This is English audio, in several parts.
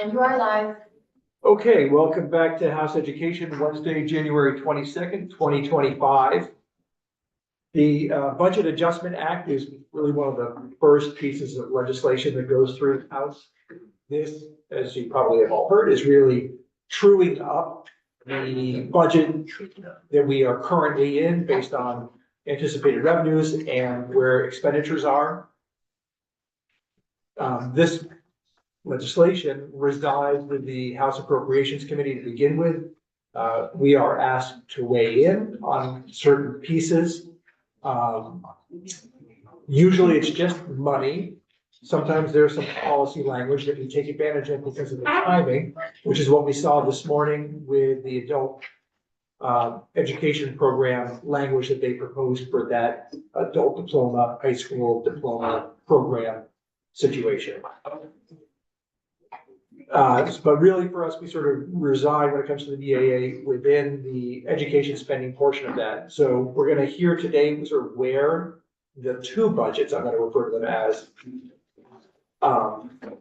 And you are live. Okay, welcome back to House Education, Wednesday, January 22nd, 2025. The Budget Adjustment Act is really one of the first pieces of legislation that goes through the House. This, as you probably have all heard, is really truing up the budget that we are currently in based on anticipated revenues and where expenditures are. This legislation resides with the House Appropriations Committee to begin with. We are asked to weigh in on certain pieces. Usually it's just money. Sometimes there's some policy language that we take advantage of because of the timing, which is what we saw this morning with the adult education program language that they proposed for that adult diploma, high school diploma program situation. But really for us, we sort of reside when it comes to the BAA within the education spending portion of that. So we're going to hear today sort of where the two budgets, I'm going to refer to them as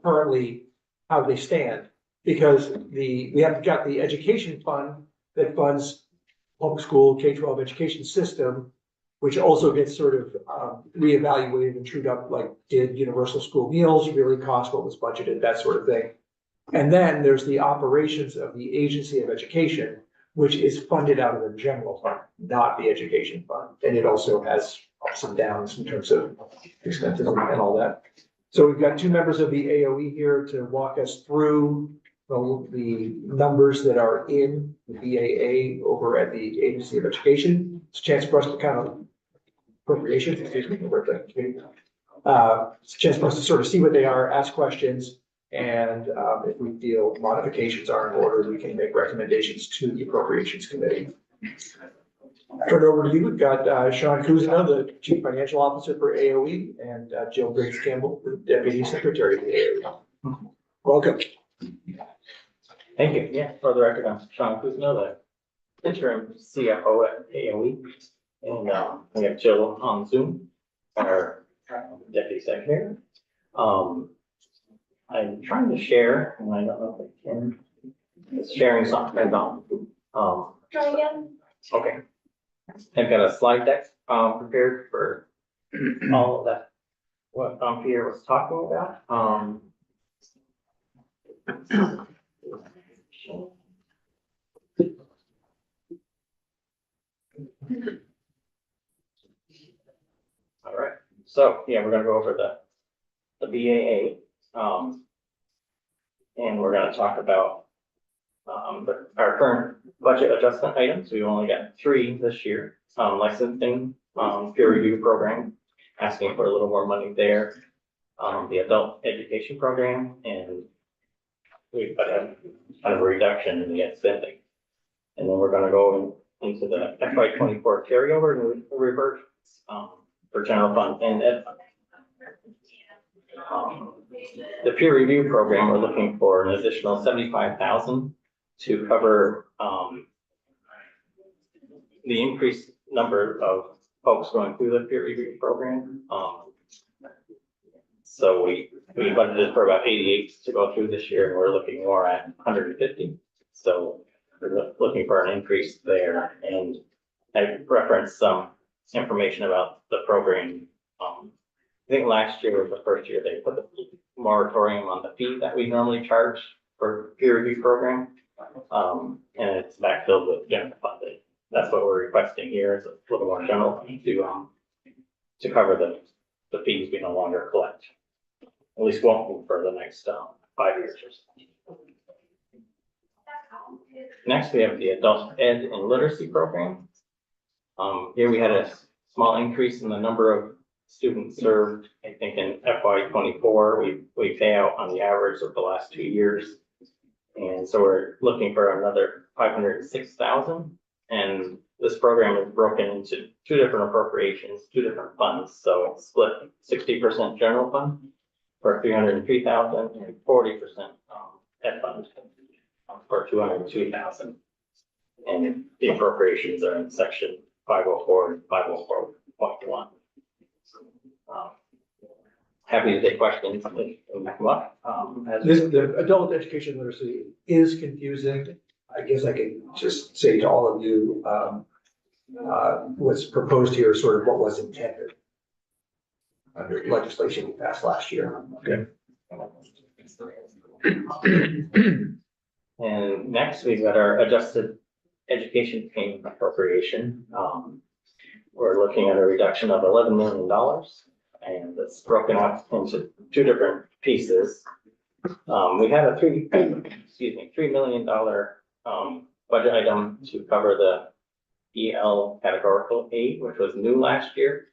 currently how they stand, because we have got the education fund that funds public school K-12 education system, which also gets sort of reevaluated and trued up, like did universal school meals really cost what was budgeted, that sort of thing. And then there's the operations of the Agency of Education, which is funded out of the general fund, not the education fund. And it also has ups and downs in terms of expenses and all that. So we've got two members of the AOE here to walk us through the numbers that are in the BAA over at the Agency of Education. It's a chance for us to kind of appropriations, excuse me, over at the committee. It's a chance for us to sort of see what they are, ask questions, and if we feel modifications are in order, we can make recommendations to the Appropriations Committee. Turn it over to you. We've got Sean Kuzna, the Chief Financial Officer for AOE, and Jill Briggs Campbell, the Deputy Secretary of the AOE. Welcome. Thank you. Yeah, for the record, I'm Sean Kuzna, the interim CFO at AOE. And we have Jill on Zoom, our Deputy Secretary. I'm trying to share, and I don't know if I can. It's sharing something on. Try again. Okay. I've got a slide deck prepared for all of that. What Pierre was talking about. All right. So yeah, we're gonna go over the BAA. And we're going to talk about our current budget adjustment items. We've only got 3 this year. Licensing, peer review program, asking for a little more money there. The adult education program, and we've got a kind of a reduction in the ed spending. And then we're going to go into the FY24 carryover and revert for general fund and ed fund. The peer review program, we're looking for an additional $75,000 to cover the increased number of folks going through the peer review program. So we budgeted for about 88 to go through this year, and we're looking more at 150. So we're looking for an increase there. And I referenced some information about the program. I think last year was the first year they put the moratorium on the fee that we normally charge for peer review program. And it's backfilled with general funding. That's what we're requesting here, is a little more general fund to cover the fees we no longer collect. At least won't for the next 5 years or so. Next, we have the adult ed and literacy program. Here we had a small increase in the number of students served. I think in FY24, we pay out on the average of the last 2 years. And so we're looking for another 506,000. And this program is broken into 2 different appropriations, 2 different funds. So it's split 60% general fund for 303,000 and 40% ed fund for 202,000. And the appropriations are in section 504 and 504.1. happy to take questions when we come up. The adult education literacy is confusing. I guess I can just say to all of you, what's proposed here is sort of what was intended under legislation we passed last year. Okay. And next, we've got our adjusted education payment appropriation. We're looking at a reduction of $11 million, and it's broken up into two different pieces. We had a $3 million budget item to cover the EL categorical aid, which was new last year.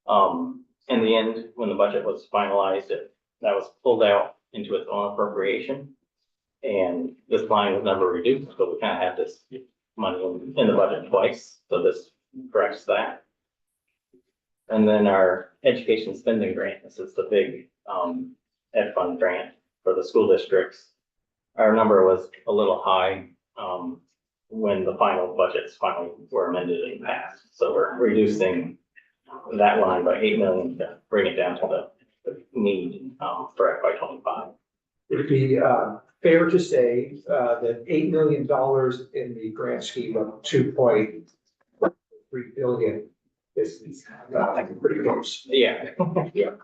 In the end, when the budget was finalized, that was pulled out into its own appropriation. And this line was never reduced, but we kind of had this money in the budget twice, so this corrects that. And then our education spending grant, this is the big ed fund grant for the school districts. Our number was a little high when the final budgets finally were amended and passed. So we're reducing that line by $8 million to bring it down to the need for FY25. Would it be fair to say that $8 million in the grant scheme of $2.3 billion is pretty close? Yeah. Yeah.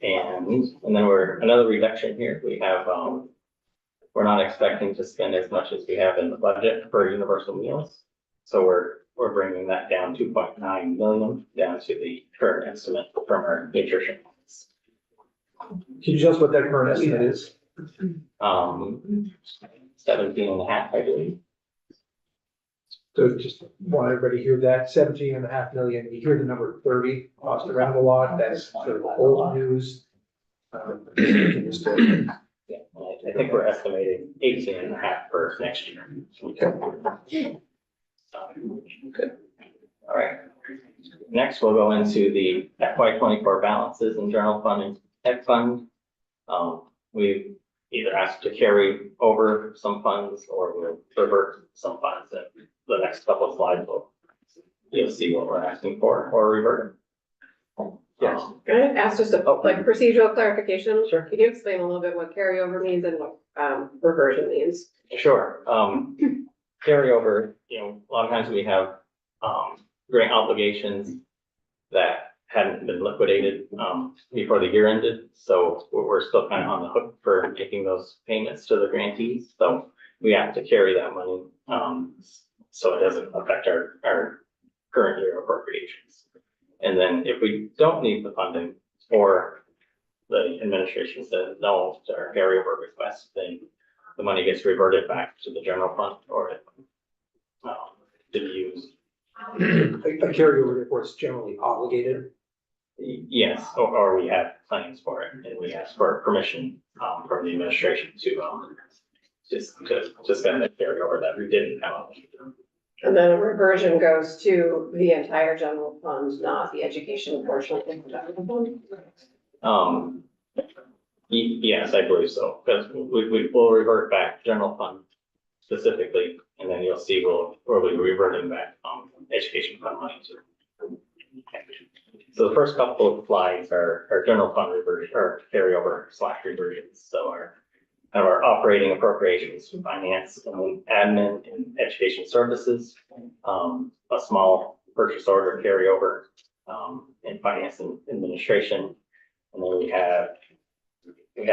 And then another reduction here. We have, we're not expecting to spend as much as we have in the budget for universal meals. So we're bringing that down 2.9 million down to the current estimate from our nutrition. Can you tell us what that current estimate is? 17.5, I believe. So just want everybody to hear that, 17.5 million. You hear the number 30 tossed around a lot. That's sort of old news. Yeah, I think we're estimating 18.5 for next year. Okay. All right. Next, we'll go into the FY24 balances in general fund and ed fund. We've either asked to carry over some funds or we'll revert some funds. And the next couple of slides, you'll see what we're asking for or revert. Yes. Can I ask just a like procedural clarification? Sure. Can you explain a little bit what carryover means and what reversion means? Sure. Carryover, a lot of times we have grant obligations that hadn't been liquidated before the year ended. So we're still kind of on the hook for making those payments to the grantees. So we have to carry that money so it doesn't affect our current year appropriations. And then if we don't need the funding or the administration says no to our carryover request, then the money gets reverted back to the general fund or to be used. A carryover report is generally obligated. Yes, or we have plans for it, and we ask for permission from the administration to spend that carryover that we didn't have. And then a reversion goes to the entire general fund, not the education portion of the general fund. Yes, I believe so, because we will revert back general fund specifically, and then you'll see we'll be reverting back education fund money too. So the first couple of slides are general fund reversion or carryover / reversions. So our operating appropriations, finance and admin and education services, a small purchase order carryover in finance and administration, and then we had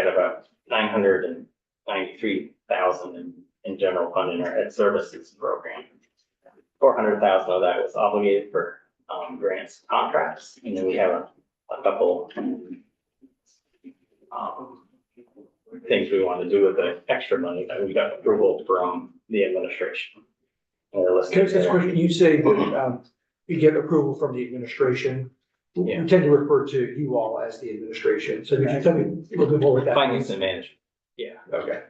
about 993,000 in general fund in our ed services program. 400,000 of that was obligated for grants contracts, and then we have a couple things we want to do with the extra money that we got approval from the administration. Can I ask a question? You say that you get approval from the administration. Yeah. We tend to refer to you all as the administration. So could you tell me a little bit more what that Finance means? and management. Yeah. Okay.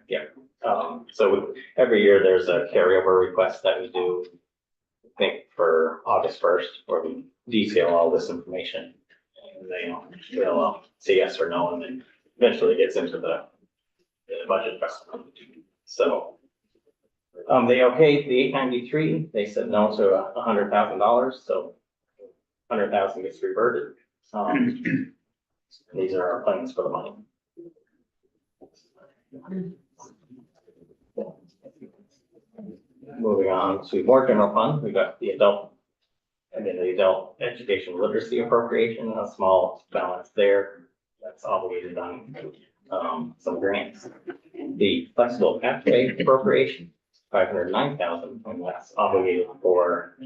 So every year there's a carryover request that we do, I think for August 1st, where we detail all this information. And they'll say yes or no, and then eventually it gets into the budget process. So they okayed the 893. They said no to $100,000. So 100,000 gets reverted. These are our plans for the money. Moving on to more general fund, we got the adult education literacy appropriation, a small balance there that's obligated on some grants. The flexible pathway appropriation, 509,000, and that's obligated for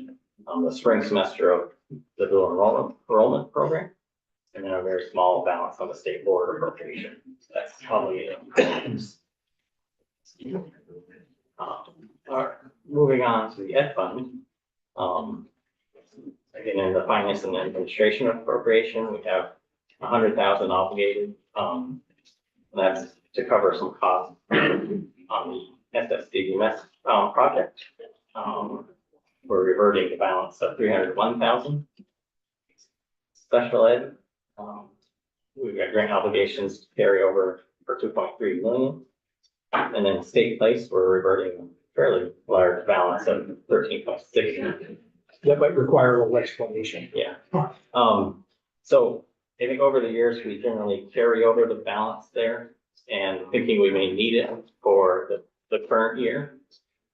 the spring semester of the dual enrollment program. And then a very small balance on the state board appropriation that's obligated. All right, moving on to the ed fund. Again, in the finance and administration appropriation, we have 100,000 obligated. That's to cover some costs on the SSDMS project. We're reverting the balance of 301,000. Special ed, we've got grant obligations to carry over for 2.3 million. And then state place, we're reverting a fairly large balance of 13.6 million. That might require a little explanation. Yeah. So I think over the years, we generally carry over the balance there and thinking we may need it for the current year.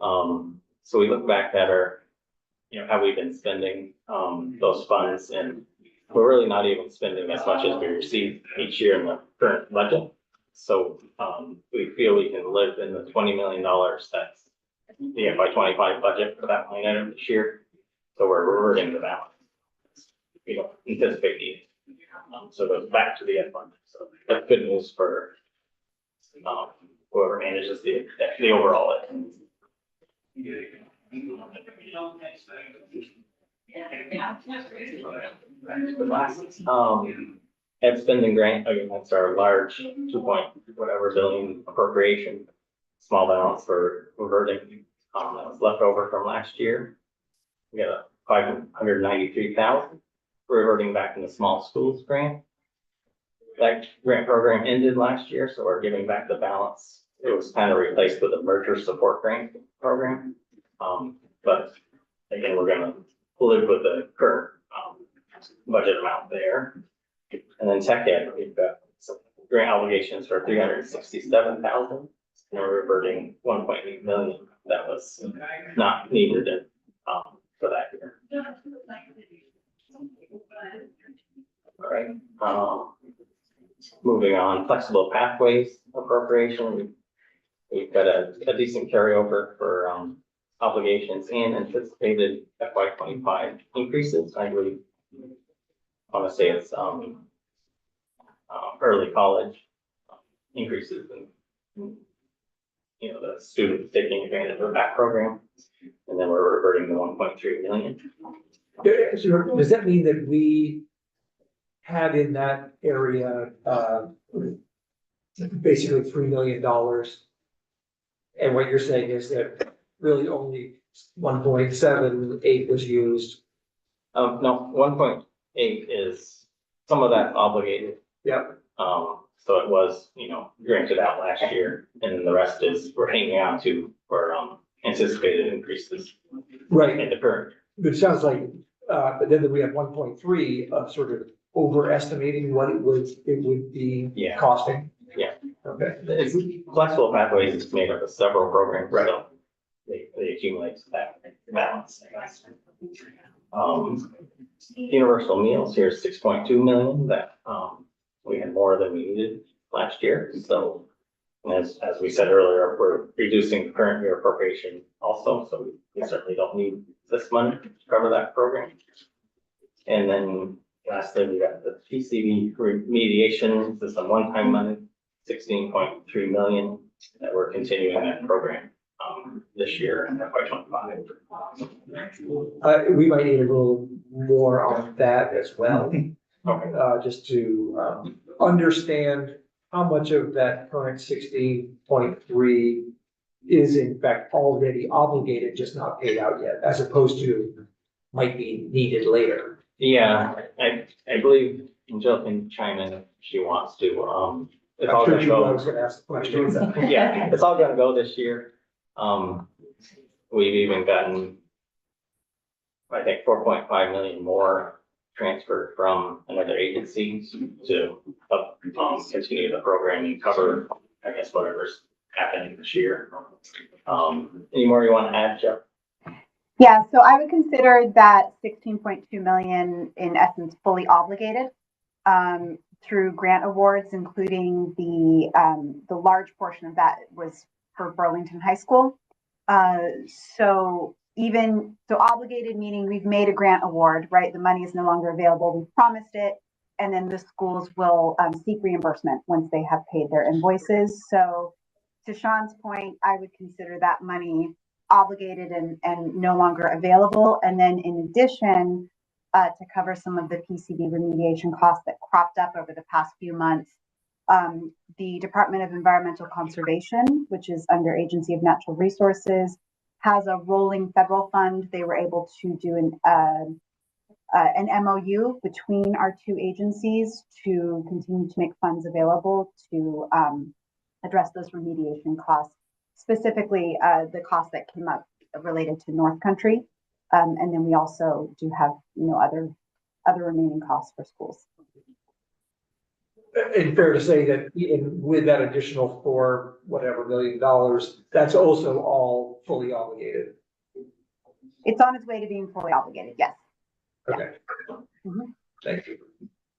So we look back at our, how we've been spending those funds, and we're really not even spending as much as we receive each year in the current budget. So we feel we can live in the $20 million that's the FY25 budget for that line item this year. So we're reverting the balance. We don't anticipate needing. So it goes back to the ed fund. So that's good news for whoever manages the overall ed. Ed spending grant, again, that's our large 2 billion appropriation, small balance for reverting that was left over from last year. We got a 593,000 reverting back in the small schools grant. That grant program ended last year, so we're giving back the balance. It was kind of replaced with a merger support grant program. But again, we're gonna live with the current budget amount there. And then tech ed, we've got some grant obligations for 367,000. And we're reverting 1.8 million that was not needed for that year. All right. Moving on, flexible pathways appropriation. We've got a decent carryover for obligations and anticipated FY25 increases. I believe, I want to say it's early college increases and the students taking advantage of that program. And then we're reverting the 1.3 million. Does that mean that we had in that area, basically $3 million? And what you're saying is that really only 1.78 was used? No, 1.8 is, some of that's obligated. Yep. So it was, granted out last year, and the rest is we're hanging on to for anticipated increases. Right. In the current. But it sounds like, but then we have 1.3 of sort of overestimating what it would be costing. Yeah. Okay. It's flexible pathways is made up of several programs, right? So they accumulate that balance. Universal meals, here's 6.2 million that we had more than we needed last year. So as we said earlier, we're reducing the current year appropriation also, so we certainly don't need this money to cover that program. And then lastly, we got the PCB remediation. This is some one-time money, 16.3 million that we're continuing that program this year in FY25. We might need a little more on that as well. Okay. Just to understand how much of that current 16.3 is in fact already obligated, just not paid out yet, as opposed to might be needed later. Yeah, I believe Jill can chime in if she wants to. It's all I'm sure gonna you know I go. was gonna ask the question. Yeah, it's all gonna go this year. We've even gotten, I think, 4.5 million more transferred from another agency to continue the program and cover, I guess, whatever's happening this year. Any more you want to add, Jeff? Yeah, so I would consider that 16.2 million in essence fully obligated through grant awards, including the large portion of that was for Burlington High School. So obligated meaning we've made a grant award, right? The money is no longer available. We've promised it, and then the schools will seek reimbursement once they have paid their invoices. So to Sean's point, I would consider that money obligated and no longer available. And then in addition, to cover some of the PCB remediation costs that cropped up over the past few months, the Department of Environmental Conservation, which is under Agency of Natural Resources, has a rolling federal fund. They were able to do an MOU between our two agencies to continue to make funds available to address those remediation costs, specifically the costs that came up related to North Country. And then we also do have, other remaining costs for schools. And fair to say that even with that additional $4 million, that's also all fully obligated. It's on its way to being fully obligated, yes. Okay. Mhm. Thank you.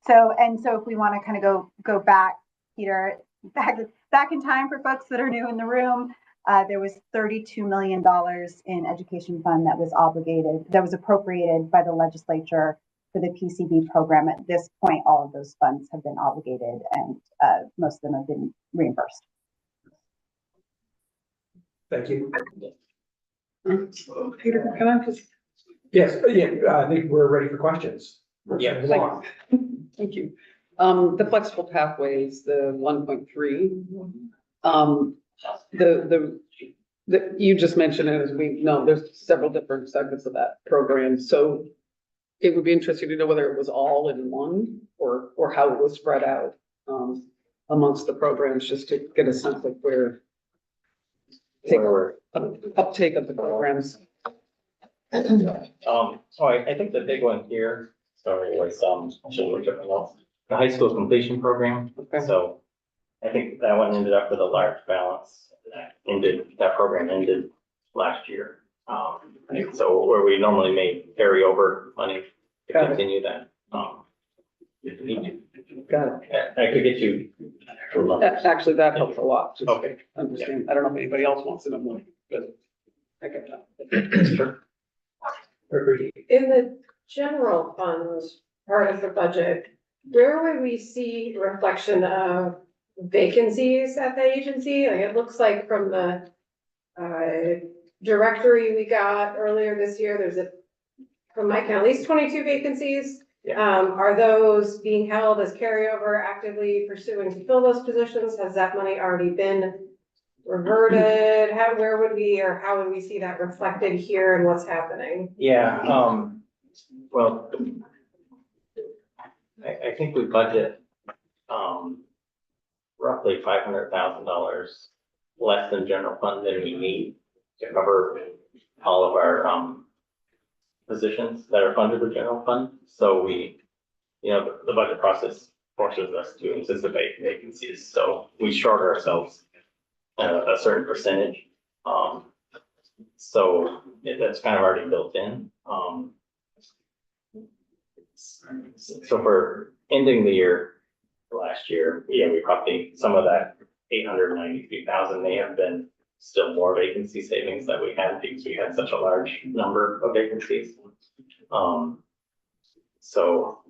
So if we want to kind of go back, Peter, back in time for folks that are new in the room, there was $32 million in education fund that was appropriated by the legislature for the PCB program. At this point, all of those funds have been obligated and most of them have been reimbursed. Thank you. Peter, can I just? Yes, I think we're ready for questions. Yeah. Thank you. The flexible pathways, the 1.3, you just mentioned it, as we know, there's several different segments of that program. So it would be interesting to know whether it was all in one or how it was spread out amongst the programs, just to get a sense of where uptake of the programs. So I think the big one here, was the high school completion program. Okay. So I think that one ended up with a large balance. That program ended last year. So where we normally may carry over money to Got it. continue that. If you need to. Got it. I could get you. Actually, that helps a lot. Just Okay. Understand. I don't know if anybody else wants to know more, but I get that. Sure. Agreed. In the general fund part of the budget, where would we see reflection of vacancies at the agency? Like, it looks like from the directory we got earlier this year, there's from my count, at least 22 vacancies. Yeah. Are those being held as carryover, actively pursuing to fill those positions? Has that money already been reverted? Where would we, or how would we see that reflected here and what's happening? Yeah, well, I think we budget, roughly $500,000 less than general fund than we need to cover all of our, positions that are funded with general fund. So we, the budget process forces us to anticipate vacancies. So we short ourselves a certain percentage. So that's kind of already built in. So for ending the year, last year, we probably, some of that 893,000 may have been still more vacancy savings that we had because we had such a large number of vacancies. So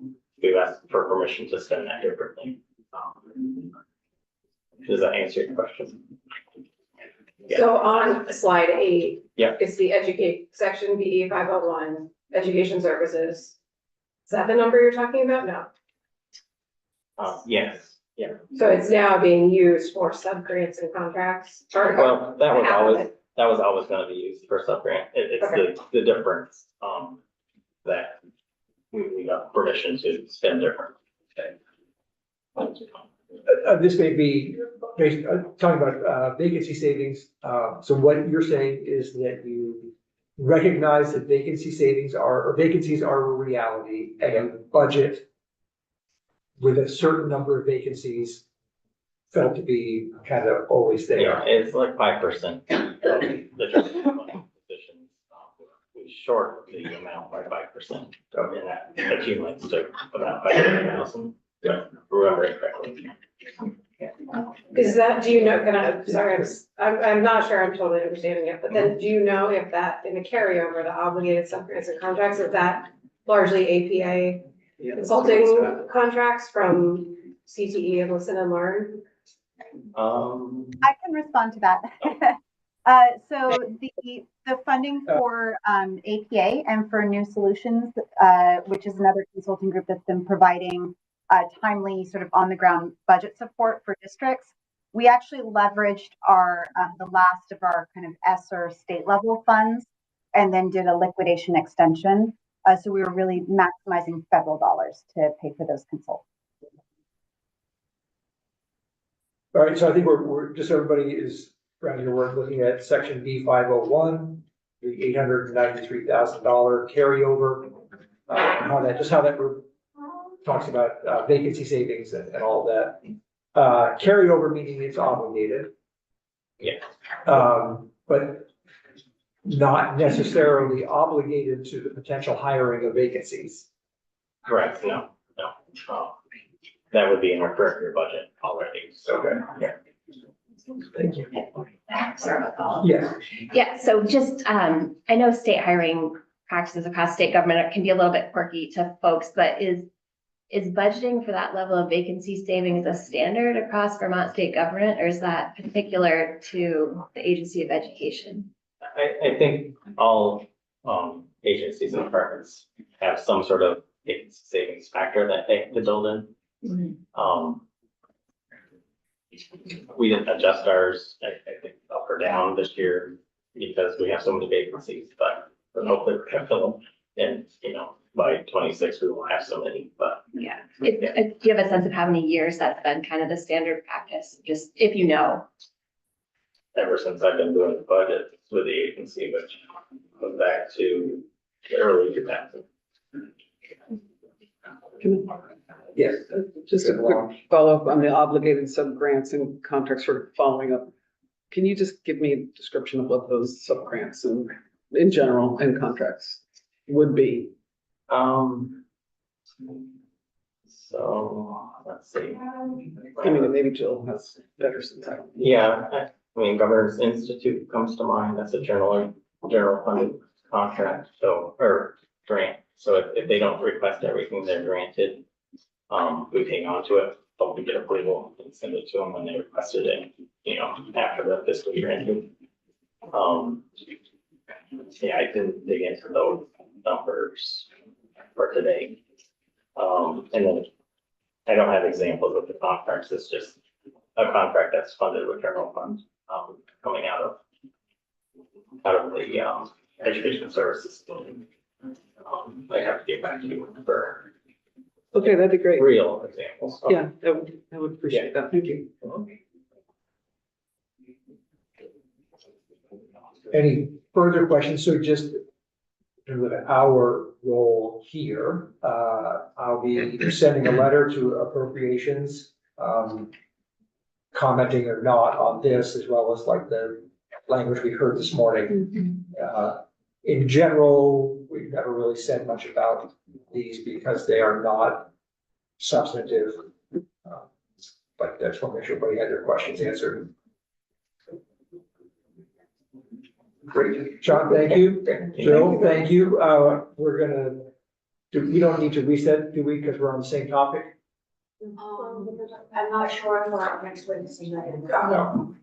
we've asked for permission to spend that differently. Does that answer your question? Yeah. So on slide 8. Yeah. It's the educate section BE 501, education services. Is that the number you're talking about? No. Yes, yeah. So it's now being used for sub-grants and contracts? Or Well, that was half of always, it? that was always gonna be used for sub-grant. It's the difference, that we got permission to spend different. This may be talking about vacancy savings. So what you're saying is that you recognize that vacancies are a reality and budget with a certain number of vacancies felt to be kind of always Yeah, there. it's like 5% of the general fund positions. We short the amount by 5%. So in that accumulates to about 500,000. Remember it correctly. Is that, do you know, sorry, I'm not sure I'm totally understanding it, but then do you know if that, in the carryover, the obligated subgrants and contracts, is that largely APA Yeah. consulting contracts from CTE and Listen and Learn? I can respond to that. So the funding for APA and for New Solutions, which is another consulting group that's been providing timely sort of on the ground budget support for districts. We actually leveraged our the last of our kind of ESSER state level funds and then did a liquidation extension. So we were really maximizing federal dollars to pay for those consultants. All right, so I think we're just, everybody is around here, we're looking at section B 501, the $893,000 carryover. How that talks about vacancy savings and all that. Carryover meaning it's obligated. Yeah. But not necessarily obligated to the potential hiring of vacancies. Correct, no. That would be in our current year budget already, so. Okay. Yeah. Thank you. Sorry about that. Yes. Yeah, so just, I know state hiring practices across state government can be a little bit quirky to folks, but is budgeting for that level of vacancy savings a standard across Vermont state government, or is that particular to the Agency of Education? I think all agencies and departments have some sort of savings factor that they have to build in. We didn't adjust ours, I think, up or down this year because we have so many vacancies, but hopefully we're gonna fill them. And, by 26, we will have so many, but. Yeah, do you have a sense of how many years that's been kind of the standard practice, just if you know? Ever since I've been doing the budget with the agency, which goes back to the early 2000s. Yes. Just a quick follow-up on the obligated sub-grants and contracts, sort of following up. Can you just give me a description of what those sub-grants and in general and contracts would be? So, let's see. I mean, maybe Jill has better sense. Yeah, I mean, Governors Institute comes to mind. That's a general funded contract, or grant. So if they don't request everything they're granted, we hang on to it, but we get approval and send it to them when they requested it, after the fiscal year ended. Yeah, I didn't dig into those numbers for today. And then I don't have examples of the contracts. It's just a contract that's funded with general funds, coming out of the education services. I have to get back to you for Okay, that'd be great. real examples. Yeah, I would appreciate that. Thank you. Any further questions? So just in terms of our role here, I'll be sending a letter to appropriations, commenting or not on this, as well as like the language we heard this morning. In general, we've never really said much about these because they are not substantive. But I just want to make sure everybody had their questions answered. Great, John, thank you. Jill, thank you. We don't need to reset, do we, because we're on the same topic? I'm not sure if we're next Wednesday night. No.